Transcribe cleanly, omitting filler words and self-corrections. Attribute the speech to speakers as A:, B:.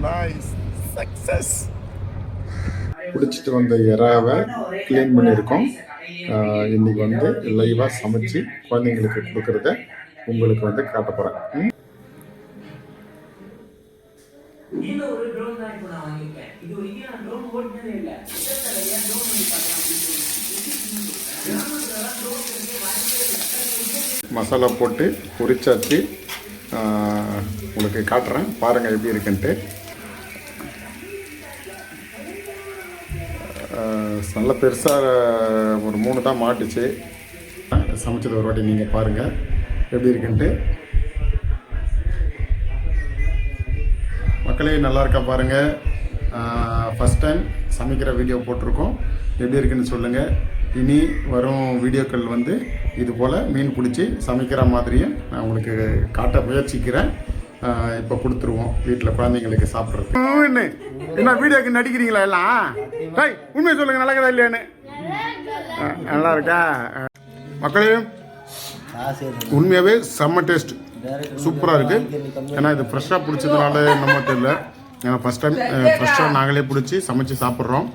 A: Nice success. பிடிச்சிட்டு வந்த இறாவை clean பண்ணியிருக்கோம். இன்றைக்கி வந்து லைவாக சமைச்சு குழந்தைங்களுக்கு கொடுக்குறத உங்களுக்கு வந்து காட்ட போகிறேன். மசாலா போட்டு பொரிச்சாச்சு. உங்களுக்கு காட்டுறேன் பாருங்கள் எப்படி இருக்குன்ட்டு. நல்ல பெருசாக ஒரு 3 தான் மாட்டுச்சு. சமைச்சது ஒரு வாட்டி நீங்கள் பாருங்கள் எப்படி இருக்குன்ட்டு. மக்களே நல்லா இருக்கா பாருங்கள். ஃபஸ்ட் டைம் சமைக்கிற வீடியோ போட்டிருக்கோம். எப்படி இருக்குன்னு சொல்லுங்கள். இனி வரும் வீடியோக்கள் வந்து இது போல் மீன் பிடிச்சி சமைக்கிற மாதிரியே நான் உங்களுக்கு காட்ட முயற்சிக்கிறேன். இப்போ கொடுத்துருவோம் வீட்டில் குழந்தைங்களுக்கு சாப்பிட்றது. என்ன வீடியோக்கு நடிக்கிறீங்களா எல்லாம்? உண்மையை சொல்லுங்கள், நல்லா இருக்கா இல்லையான்னு. நல்லா இருக்கா மக்களே? உண்மையாகவே செம்ம டேஸ்ட், சூப்பராக இருக்குது. ஏன்னா இது ஃப்ரெஷ்ஷாக பிடிச்சதுனால நம்ம தெரியல. ஏன்னா ஃபஸ்ட் டைம் ஃப்ரெஷ்ஷாக நாங்களே பிடிச்சி சமைச்சு சாப்பிட்றோம்.